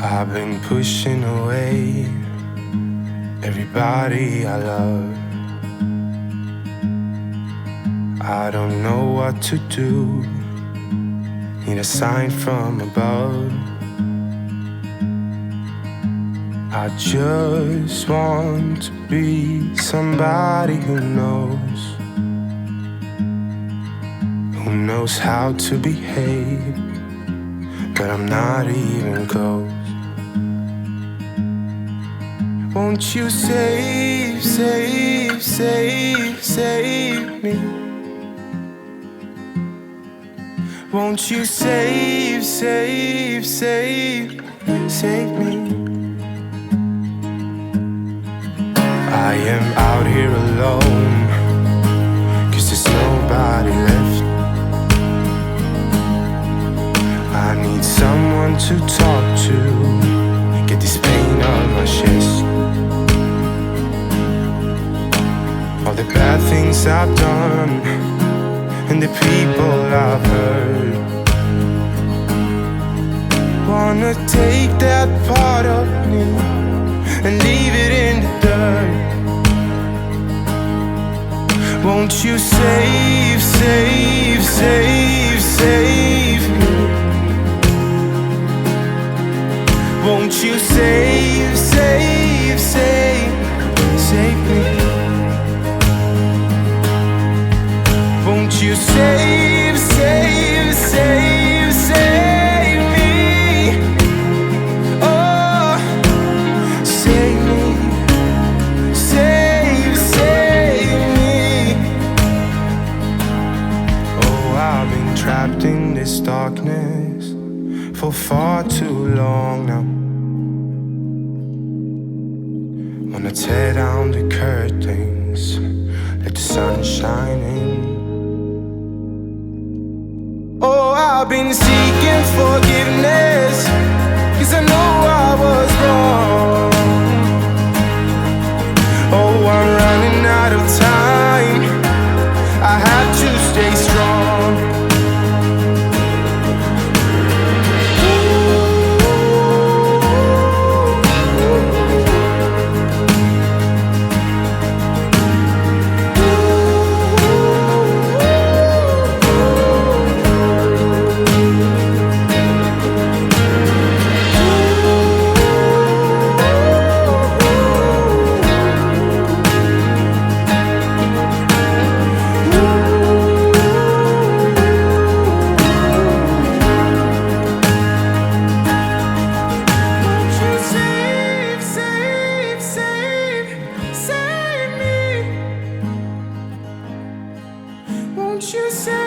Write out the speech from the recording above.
I've been pushing away everybody I love. I don't know what to do, need a sign from above. I just want to be somebody who knows how to behave, but I'm not even close. Won't you save, save, save, save me? Won't you save, save, save, save me? I am out here alone, 'cause there's nobody left. I need someone to talk to, get this pain on my chest. All the bad things I've done and the people I've hurt, wanna take that part of me and leave it in the dirt. Won't you save, save, save, save me? Won't you save, save, save, save me? Won't you save, save, save, save me? Oh, save me, save, save me. Oh, I've been trapped in this darkness for far too long now. Wanna tear down the curtains, let the sun shine in. Oh, I've been seeking forgiveness, 'cause I know I was wrong. Oh, I'm running out of time, I have to stay strong. Won't you say